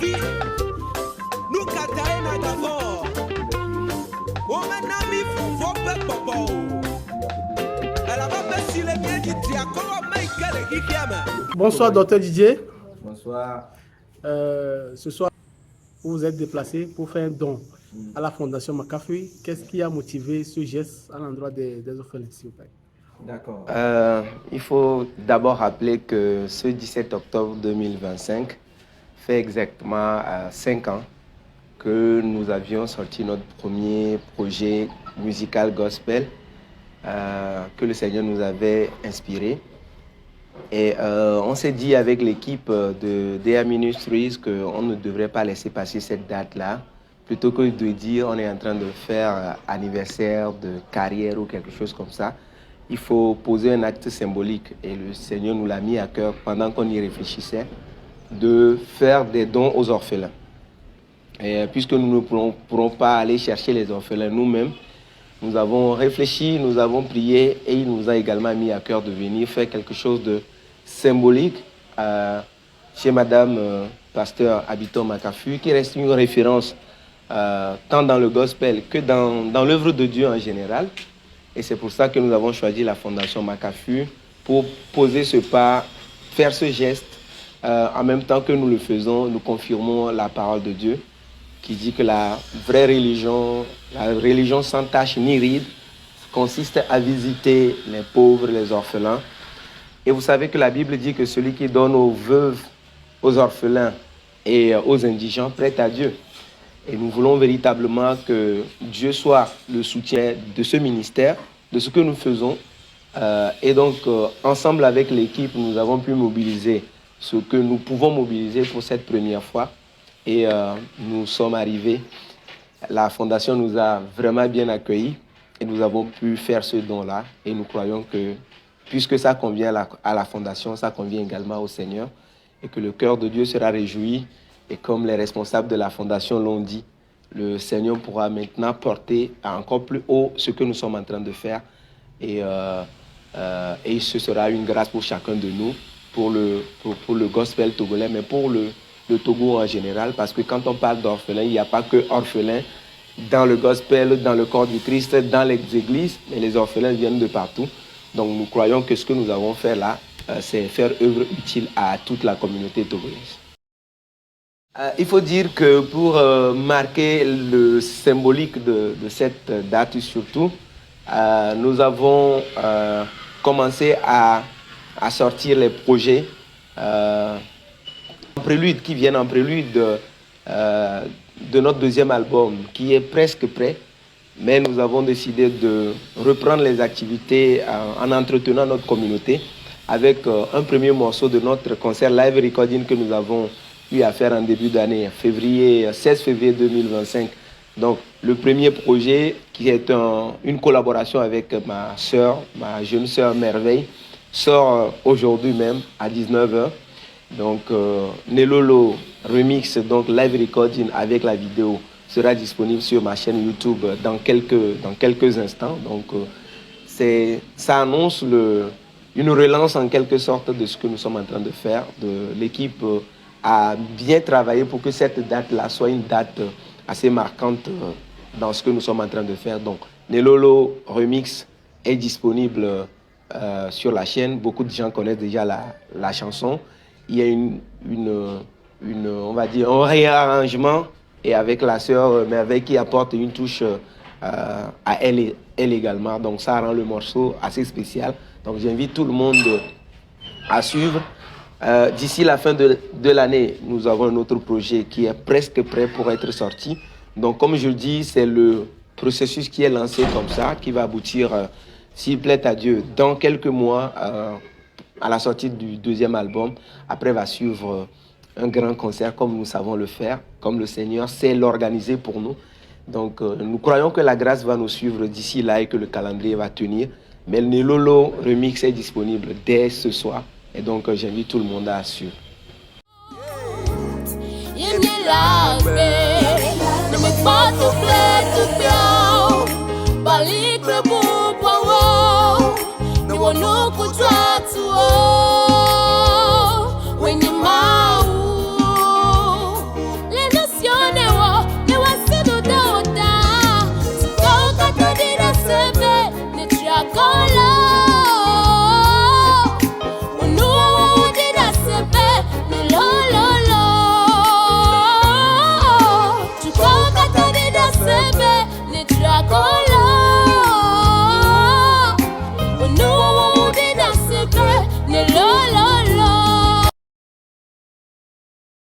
Kofi, nous Kataena d'abord. Omenami Fope Popo. Elle a pas si les biens du Tiakola Michael et Hikiama. Bonsoir, docteur Didier. Bonsoir. Ce soir, vous vous êtes déplacé pour faire un don à la Fondation Makafui. Qu'est-ce qui a motivé ce geste à l'endroit des orphelins, s'il vous plaît? D'accord. Il faut d'abord rappeler que ce 17 octobre 2025 fait exactement 5 ans que nous avions sorti notre premier projet musical gospel que le Seigneur nous avait inspiré. Et on s'est dit avec l'équipe de DA Ministries qu'on ne devrait pas laisser passer cette date-là. Plutôt que de dire on est en train de faire anniversaire de carrière ou quelque chose comme ça, il faut poser un acte symbolique. Et le Seigneur nous l'a mis à cœur pendant qu'on y réfléchissait, de faire des dons aux orphelins. Et puisque nous ne pourrons pas aller chercher les orphelins nous-mêmes, nous avons réfléchi, nous avons prié et il nous a également mis à cœur de venir faire quelque chose de symbolique chez Madame Pasteur Habiton Makafui, qui reste une référence tant dans le gospel que dans l'œuvre de Dieu en général. Et c'est pour ça que nous avons choisi la Fondation Makafui pour poser ce pas, faire ce geste. En même temps que nous le faisons, nous confirmons la parole de Dieu qui dit que la vraie religion, la religion sans tache ni ride, consiste à visiter les pauvres, les orphelins. Et vous savez que la Bible dit que celui qui donne aux veuves, aux orphelins et aux indigents prête à Dieu. Et nous voulons véritablement que Dieu soit le soutien de ce ministère, de ce que nous faisons. Et donc, ensemble avec l'équipe, nous avons pu mobiliser ce que nous pouvons mobiliser pour cette première fois. Et nous sommes arrivés. La Fondation nous a vraiment bien accueillis et nous avons pu faire ce don-là. Et nous croyons que, puisque ça convient à la Fondation, ça convient également au Seigneur. Et que le cœur de Dieu sera réjoui. Et comme les responsables de la Fondation l'ont dit, le Seigneur pourra maintenant porter encore plus haut ce que nous sommes en train de faire. Et ce sera une grâce pour chacun de nous, pour le gospel togolais, mais pour le Togo en général. Parce que quand on parle d'orphelins, il n'y a pas que orphelins dans le gospel, dans le corps du Christ, dans les églises, mais les orphelins viennent de partout. Donc nous croyons que ce que nous avons fait là, c'est faire œuvre utile à toute la communauté togolaise. Il faut dire que pour marquer le symbolique de cette date surtout, nous avons commencé à sortir les projets qui viennent en prélude de notre deuxième album qui est presque prêt. Mais nous avons décidé de reprendre les activités en entretenant notre communauté avec un premier morceau de notre concert live recording que nous avons eu à faire en début d'année, 16 février 2025. Donc, le premier projet qui est une collaboration avec ma sœur, ma jeune sœur Merveille, sort aujourd'hui même à 19h. Donc, Nelolo Remix, donc live recording avec la vidéo, sera disponible sur ma chaîne YouTube dans quelques instants. Donc, ça annonce une relance en quelque sorte de ce que nous sommes en train de faire, de l'équipe à bien travailler pour que cette date-là soit une date assez marquante dans ce que nous sommes en train de faire. Donc, Nelolo Remix est disponible sur la chaîne. Beaucoup de gens connaissent déjà la chanson. Il y a on va dire, un réarrangement et avec la sœur Merveille qui apporte une touche à elle également. Donc, ça rend le morceau assez spécial. Donc, j'invite tout le monde à suivre. D'ici la fin de l'année, nous avons un autre projet qui est presque prêt pour être sorti. Donc, comme je le dis, c'est le processus qui est lancé comme ça, qui va aboutir, s'il plaît à Dieu, dans quelques mois, à la sortie du deuxième album. Après va suivre un grand concert comme nous savons le faire, comme le Seigneur sait l'organiser pour nous. Donc, nous croyons que la grâce va nous suivre d'ici là et que le calendrier va tenir. Mais le Nelolo Remix est disponible dès ce soir. Et donc, j'invite tout le monde à suivre. Balik le bon poids, ni wono kutwa tuo.